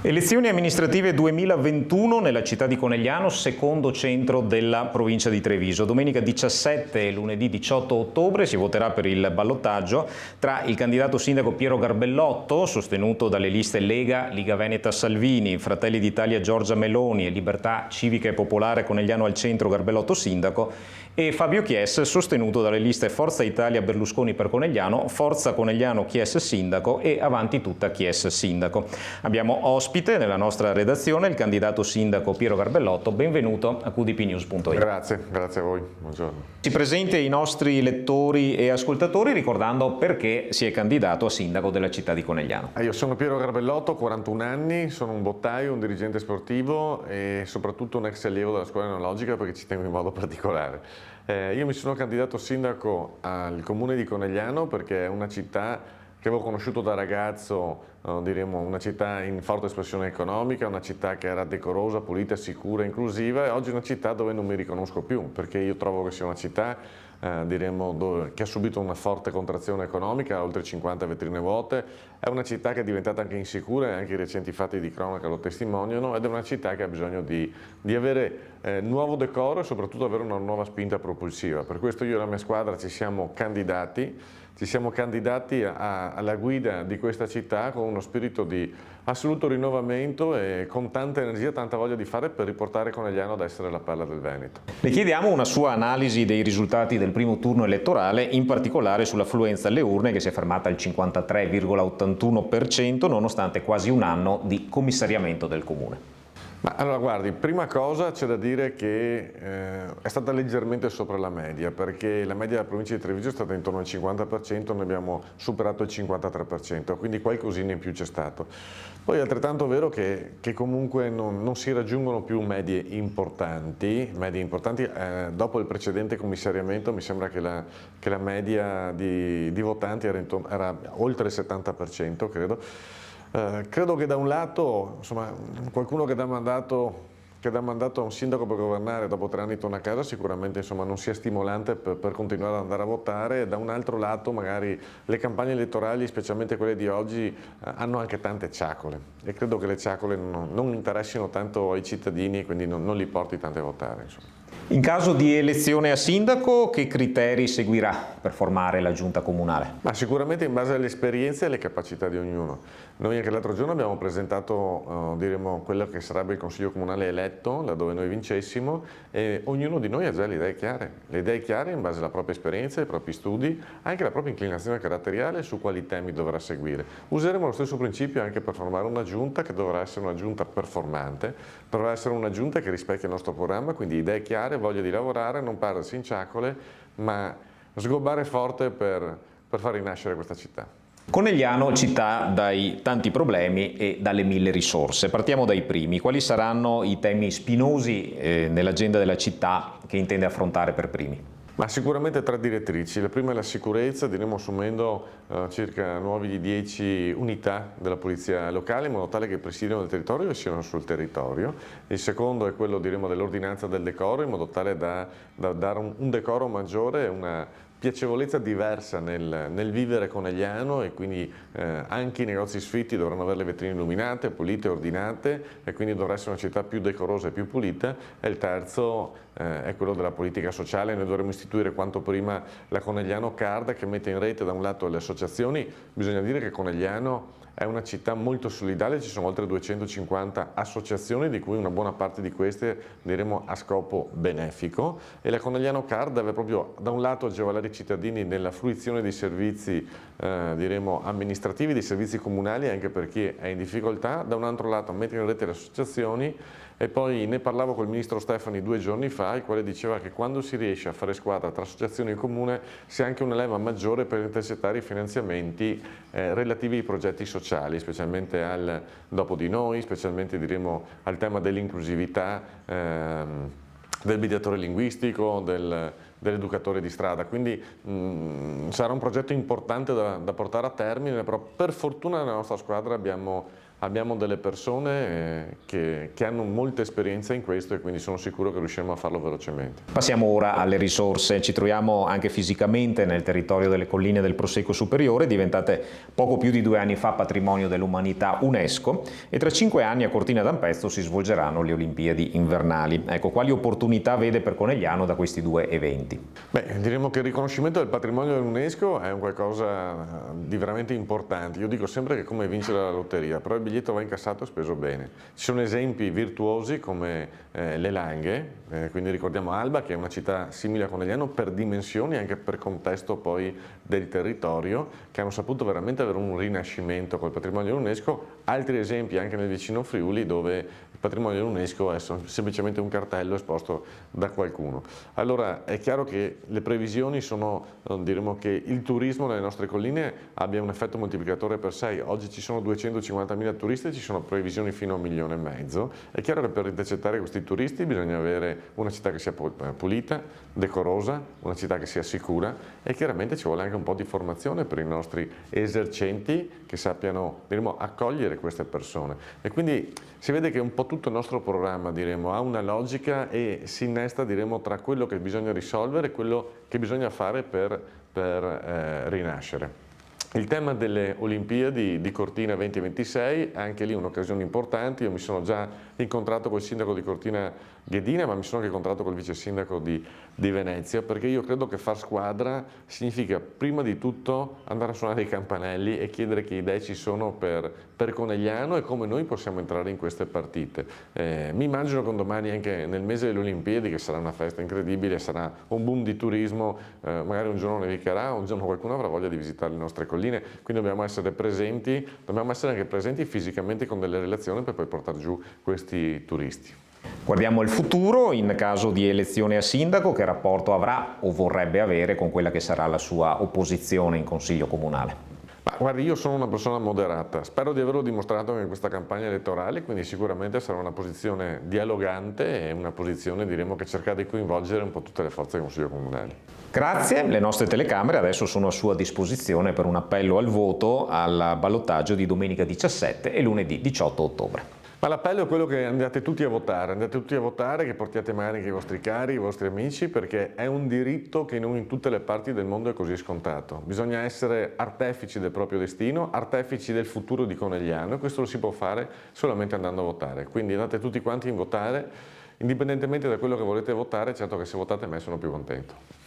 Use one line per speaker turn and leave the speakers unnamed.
Elezioni amministrative 2021 nella città di Conegliano, secondo centro della provincia di Treviso. Domenica 17 e lunedì 18 ottobre si voterà per il ballottaggio tra il candidato sindaco Piero Garbellotto, sostenuto dalle liste Lega, Liga Veneta Salvini, Fratelli d'Italia Giorgia Meloni e Libertà Civica e Popolare Conegliano al centro Garbellotto sindaco, e Fabio Chies, sostenuto dalle liste Forza Italia Berlusconi per Conegliano, Forza Conegliano Chies sindaco e Avanti Tutta Chies sindaco. Abbiamo ospite nella nostra redazione il candidato sindaco Piero Garbellotto. Benvenuto a qdpnews.it.
Grazie a voi, buongiorno.
Si presenti ai nostri lettori e ascoltatori ricordando perché si è candidato a sindaco della città di Conegliano.
Io sono Piero Garbellotto, ho 41 anni, sono un bottaio, un dirigente sportivo e soprattutto un ex allievo della scuola enologica, perché ci tengo in modo particolare. Io mi sono candidato sindaco al comune di Conegliano perché è una città che avevo conosciuto da ragazzo, diremo una città in forte espansione economica, una città che era decorosa, pulita, sicura, inclusiva, e oggi è una città dove non mi riconosco più, perché io trovo che sia una città che ha subito una forte contrazione economica, oltre 50 vetrine vuote, è una città che è diventata anche insicura, e anche i recenti fatti di cronaca lo testimoniano, ed è una città che ha bisogno di avere nuovo decoro e soprattutto avere una nuova spinta propulsiva. Per questo io e la mia squadra ci siamo candidati alla guida di questa città con uno spirito di assoluto rinnovamento e con tanta energia, tanta voglia di fare per riportare Conegliano ad essere la perla del Veneto.
Le chiediamo una sua analisi dei risultati del primo turno elettorale, in particolare sull'affluenza alle urne che si è fermata al 53,81% nonostante quasi un anno di commissariamento del comune.
Allora guardi, prima cosa c'è da dire che è stata leggermente sopra la media, perché la media della provincia di Treviso è stata intorno al 50%, noi abbiamo superato il 53%, quindi qualcosina in più c'è stato. Poi è altrettanto vero che comunque non si raggiungono più medie importanti. Dopo il precedente commissariamento mi sembra che la media di votanti era oltre il 70%, credo. Credo che da un lato, insomma, qualcuno che dà mandato a un sindaco per governare dopo 3 anni torna a casa sicuramente, insomma, non sia stimolante per continuare ad andare a votare, e da un altro lato magari le campagne elettorali, specialmente quelle di oggi, hanno anche tante ciacole, e credo che le ciacole non interessino tanto ai cittadini e quindi non li porti tanto a votare, insomma.
In caso di elezione a sindaco, che criteri seguirà per formare la giunta comunale?
Sicuramente in base alle esperienze e alle capacità di ognuno. Noi anche l'altro giorno abbiamo presentato quello che sarebbe il consiglio comunale eletto, laddove noi vincessimo, e ognuno di noi ha già le idee chiare in base alla propria esperienza, ai propri studi, anche la propria inclinazione caratteriale su quali temi dovrà seguire. Useremo lo stesso principio anche per formare una giunta che dovrà essere una giunta performante, dovrà essere una giunta che rispecchia il nostro programma, quindi idee chiare, voglia di lavorare, non perdersi in ciacole, ma sgobbare forte per far rinascere questa città.
Conegliano, città dai tanti problemi e dalle 1000 risorse. Partiamo dai primi. Quali saranno i temi spinosi nell'agenda della città che intende affrontare per primi?
Sicuramente 3 direttrici. La prima è la sicurezza, diremo assumendo circa nuovi di 10 unità della polizia locale, in modo tale che presidiano il territorio e siano sul territorio. Il secondo è quello, diremo, dell'ordinanza del decoro, in modo tale da dare un decoro maggiore e una piacevolezza diversa nel vivere conegliano, e quindi anche i negozi sfitti dovranno avere le vetrine illuminate, pulite, ordinate, e quindi dovrà essere una città più decorosa e più pulita. E il terzo è quello della politica sociale. Noi dovremmo istituire quanto prima la Conegliano Card, che mette in rete da un lato le associazioni. Bisogna dire che Conegliano è una città molto solidale, ci sono oltre 250 associazioni, di cui una buona parte di queste, diremo, a scopo benefico, e la Conegliano Card deve proprio da un lato agevolare i cittadini nella fruizione dei servizi diremo amministrativi, dei servizi comunali anche per chi è in difficoltà, da un altro lato mettere in rete le associazioni. E poi ne parlavo col ministro Stefani 2 giorni fa, il quale diceva che quando si riesce a fare squadra tra associazioni e comune si ha anche una leva maggiore per intercettare i finanziamenti relativi ai progetti sociali, specialmente al dopo di noi, specialmente, diremo, al tema dell'inclusività, del mediatore linguistico, dell'educatore di strada. Quindi sarà un progetto importante da portare a termine, però per fortuna nella nostra squadra abbiamo abbiamo delle persone che hanno molta esperienza in questo e quindi sono sicuro che riusciremo a farlo velocemente.
Passiamo ora alle risorse. Ci troviamo anche fisicamente nel territorio delle colline del Prosecco Superiore, diventate poco più di 2 anni fa patrimonio dell'umanità UNESCO, e tra 5 anni a Cortina d'Ampezzo si svolgeranno le Olimpiadi invernali. Ecco, quali opportunità vede per Conegliano da questi 2 eventi?
Beh, diremo che il riconoscimento del patrimonio dell'UNESCO è un qualcosa di veramente importante. Io dico sempre che è come vincere la lotteria, però il biglietto va incassato e speso bene. Ci sono esempi virtuosi come le Langhe, quindi ricordiamo Alba, che è una città simile a Conegliano per dimensioni e anche per contesto poi del territorio, che hanno saputo veramente avere un rinascimento col patrimonio dell'UNESCO. Altri esempi anche nel vicino Friuli, dove il patrimonio dell'UNESCO è semplicemente un cartello esposto da qualcuno. Allora è chiaro che le previsioni sono, diremo che il turismo nelle nostre colline abbia un effetto moltiplicatore per 6. Oggi ci sono 250.000 turisti e ci sono previsioni fino a 1,5 milioni. È chiaro che per intercettare questi turisti bisogna avere una città che sia pulita, decorosa, una città che sia sicura, e chiaramente ci vuole anche un po' di formazione per i nostri esercenti che sappiano, diremo, accogliere queste persone. E quindi si vede che un po' tutto il nostro programma, diremo, ha una logica e si innesta, diremo, tra quello che bisogna risolvere e quello che bisogna fare per rinascere. Il tema delle Olimpiadi di Cortina 2026 è anche lì un'occasione importante. Io mi sono già incontrato col sindaco di Cortina Ghedina, ma mi sono anche incontrato col vice sindaco di Venezia, perché io credo che far squadra significa prima di tutto andare a suonare i campanelli e chiedere che idee ci sono per Conegliano e come noi possiamo entrare in queste partite. Mi immagino con domani, anche nel mese delle Olimpiadi, che sarà una festa incredibile, sarà un boom di turismo, magari un giorno nevicherà, un giorno qualcuno avrà voglia di visitare le nostre colline, quindi dobbiamo essere presenti, dobbiamo essere anche presenti fisicamente con delle relazioni per poi portare giù questi turisti.
Guardiamo il futuro. In caso di elezione a sindaco, che rapporto avrà o vorrebbe avere con quella che sarà la sua opposizione in Consiglio Comunale?
Ma guardi, io sono una persona moderata, spero di averlo dimostrato anche in questa campagna elettorale, quindi sicuramente sarà una posizione dialogante e una posizione, diremo, che cerca di coinvolgere un po' tutte le forze del Consiglio Comunale.
Grazie, le nostre telecamere adesso sono a sua disposizione per un appello al voto al ballottaggio di domenica 17 e lunedì 18 ottobre.
Ma l'appello è quello che andate tutti a votare, che portiate magari anche i vostri cari, i vostri amici, perché è un diritto che non in tutte le parti del mondo è così scontato. Bisogna essere artefici del proprio destino, artefici del futuro di Conegliano, e questo lo si può fare solamente andando a votare. Quindi andate tutti quanti a votare, indipendentemente da quello che volete votare. Certo che se votate me sono più contento.